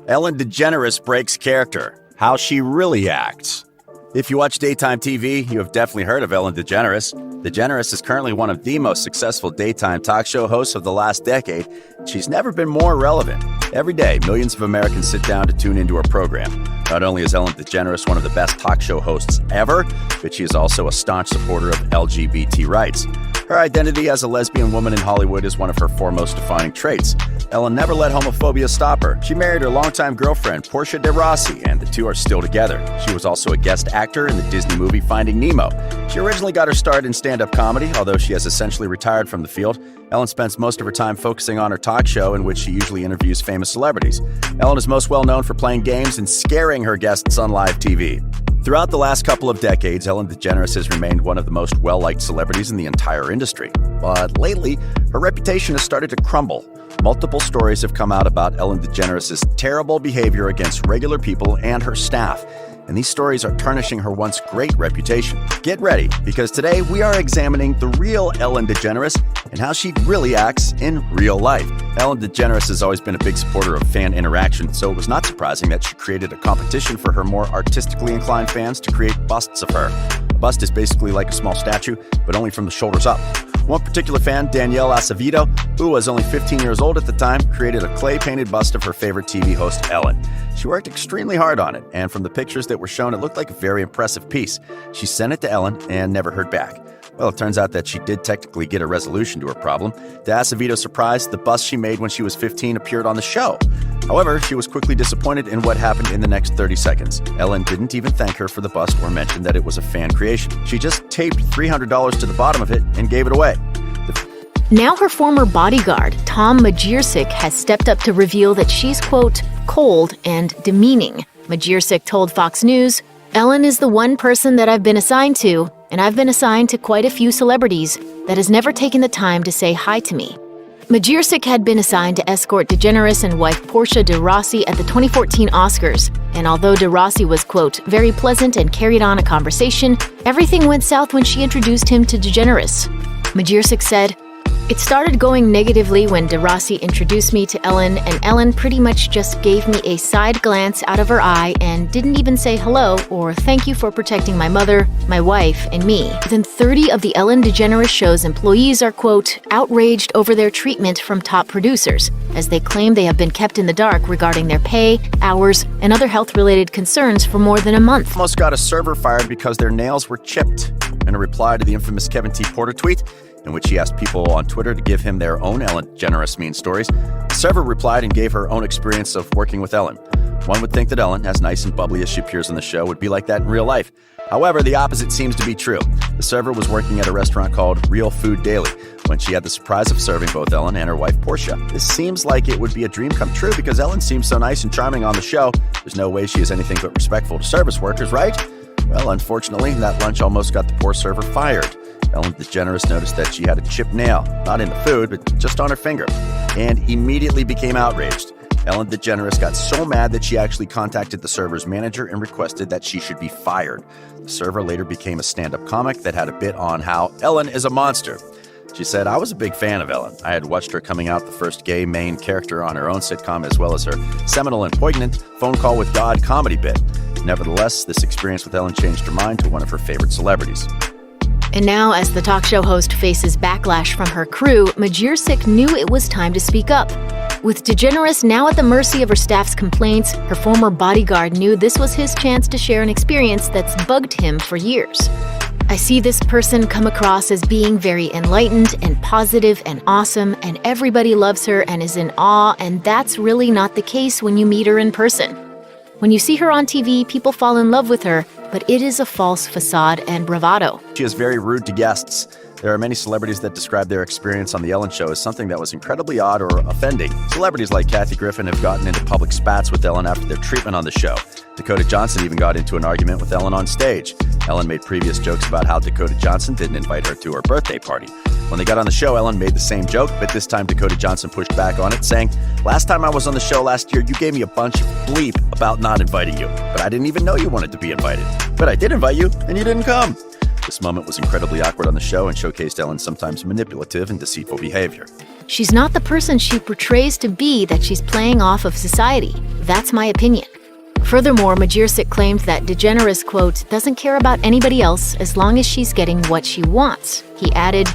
Ellen DeGeneres breaks character. How she really acts. If you watch daytime TV, you have definitely heard of Ellen DeGeneres. DeGeneres is currently one of the most successful daytime talk show hosts of the last decade. She's never been more relevant. Every day, millions of Americans sit down to tune into her program. Not only is Ellen DeGeneres one of the best talk show hosts ever, but she is also a staunch supporter of LGBT rights. Her identity as a lesbian woman in Hollywood is one of her foremost defining traits. Ellen never let homophobia stop her. She married her longtime girlfriend, Portia de Rossi, and the two are still together. She was also a guest actor in the Disney movie Finding Nemo. She originally got her start in stand-up comedy, although she has essentially retired from the field. Ellen spends most of her time focusing on her talk show, in which she usually interviews famous celebrities. Ellen is most well known for playing games and scaring her guests on live TV. Throughout the last couple of decades, Ellen DeGeneres has remained one of the most well-liked celebrities in the entire industry. But lately, her reputation has started to crumble. Multiple stories have come out about Ellen DeGeneres' terrible behavior against regular people and her staff. And these stories are tarnishing her once great reputation. Get ready, because today we are examining the real Ellen DeGeneres and how she really acts in real life. Ellen DeGeneres has always been a big supporter of fan interaction, so it was not surprising that she created a competition for her more artistically inclined fans to create busts of her. A bust is basically like a small statue, but only from the shoulders up. One particular fan, Danielle Acevedo, who was only 15 years old at the time, created a clay-painted bust of her favorite TV host, Ellen. She worked extremely hard on it, and from the pictures that were shown, it looked like a very impressive piece. She sent it to Ellen and never heard back. Well, it turns out that she did technically get a resolution to her problem. To Acevedo's surprise, the bust she made when she was 15 appeared on the show. However, she was quickly disappointed in what happened in the next 30 seconds. Ellen didn't even thank her for the bust or mention that it was a fan creation. She just taped $300 to the bottom of it and gave it away. Now her former bodyguard, Tom Majierczyk, has stepped up to reveal that she's, quote, cold and demeaning. Majierczyk told Fox News, "Ellen is the one person that I've been assigned to, and I've been assigned to quite a few celebrities, that has never taken the time to say hi to me." Majierczyk had been assigned to escort DeGeneres and wife Portia de Rossi at the 2014 Oscars, and although de Rossi was, quote, very pleasant and carried on a conversation, everything went south when she introduced him to DeGeneres. Majierczyk said, "It started going negatively when de Rossi introduced me to Ellen, and Ellen pretty much just gave me a side glance out of her eye and didn't even say hello or thank you for protecting my mother, my wife, and me." Within 30 of the Ellen DeGeneres show's employees are, quote, outraged over their treatment from top producers, as they claim they have been kept in the dark regarding their pay, hours, and other health-related concerns for more than a month. Almost got a server fired because their nails were chipped. In a reply to the infamous Kevin T. Porter tweet, in which he asked people on Twitter to give him their own Ellen DeGeneres mean stories, the server replied and gave her own experience of working with Ellen. One would think that Ellen, as nice and bubbly as she appears on the show, would be like that in real life. However, the opposite seems to be true. The server was working at a restaurant called Real Food Daily when she had the surprise of serving both Ellen and her wife Portia. This seems like it would be a dream come true because Ellen seems so nice and charming on the show. There's no way she is anything but respectful to service workers, right? Well, unfortunately, that lunch almost got the poor server fired. Ellen DeGeneres noticed that she had a chipped nail, not in the food, but just on her finger, and immediately became outraged. Ellen DeGeneres got so mad that she actually contacted the server's manager and requested that she should be fired. The server later became a stand-up comic that had a bit on how Ellen is a monster. She said, "I was a big fan of Ellen. I had watched her coming out the first gay main character on her own sitcom, as well as her seminal and poignant Phone Call with God comedy bit. Nevertheless, this experience with Ellen changed her mind to one of her favorite celebrities." And now, as the talk show host faces backlash from her crew, Majierczyk knew it was time to speak up. With DeGeneres now at the mercy of her staff's complaints, her former bodyguard knew this was his chance to share an experience that's bugged him for years. "I see this person come across as being very enlightened and positive and awesome, and everybody loves her and is in awe, and that's really not the case when you meet her in person. When you see her on TV, people fall in love with her, but it is a false facade and bravado." She is very rude to guests. There are many celebrities that describe their experience on The Ellen Show as something that was incredibly odd or offending. Celebrities like Kathy Griffin have gotten into public spats with Ellen after their treatment on the show. Dakota Johnson even got into an argument with Ellen on stage. Ellen made previous jokes about how Dakota Johnson didn't invite her to her birthday party. When they got on the show, Ellen made the same joke, but this time Dakota Johnson pushed back on it, saying, "Last time I was on the show last year, you gave me a bunch of bleep about not inviting you, but I didn't even know you wanted to be invited. But I did invite you, and you didn't come." This moment was incredibly awkward on the show and showcased Ellen's sometimes manipulative and deceitful behavior. She's not the person she portrays to be, that she's playing off of society. That's my opinion. Furthermore, Magirsic claimed that DeGeneres, quote, doesn't care about anybody else as long as she's getting what she wants. He added,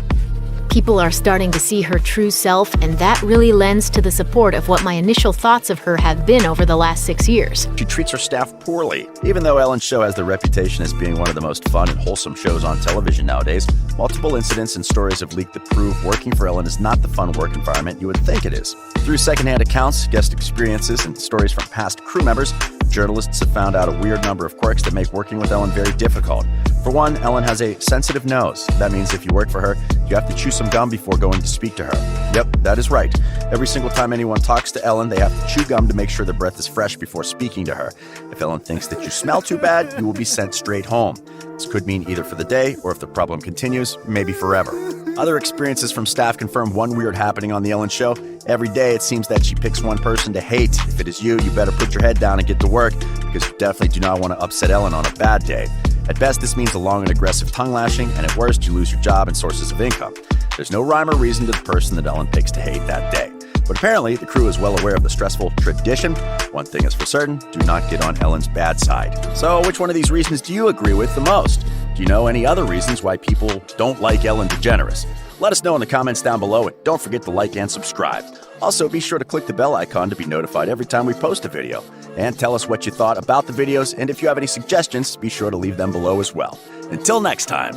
people are starting to see her true self, and that really lends to the support of what my initial thoughts of her have been over the last 6 years. She treats her staff poorly. Even though Ellen's show has the reputation as being one of the most fun and wholesome shows on television nowadays, multiple incidents and stories have leaked that prove working for Ellen is not the fun work environment you would think it is. Through secondhand accounts, guest experiences, and stories from past crew members, journalists have found out a weird number of quirks that make working with Ellen very difficult. For one, Ellen has a sensitive nose. That means if you work for her, you have to chew some gum before going to speak to her. Yep, that is right. Every single time anyone talks to Ellen, they have to chew gum to make sure their breath is fresh before speaking to her. If Ellen thinks that you smell too bad, you will be sent straight home. This could mean either for the day, or if the problem continues, maybe forever. Other experiences from staff confirm one weird happening on The Ellen Show. Every day, it seems that she picks one person to hate. If it is you, you better put your head down and get to work, because you definitely do not want to upset Ellen on a bad day. At best, this means a long and aggressive tongue lashing, and at worst, you lose your job and sources of income. There's no rhyme or reason to the person that Ellen picks to hate that day. But apparently, the crew is well aware of the stressful tradition. One thing is for certain, do not get on Ellen's bad side. So which one of these reasons do you agree with the most? Do you know any other reasons why people don't like Ellen DeGeneres? Let us know in the comments down below, and don't forget to like and subscribe. Also, be sure to click the bell icon to be notified every time we post a video. And tell us what you thought about the videos, and if you have any suggestions, be sure to leave them below as well. Until next time.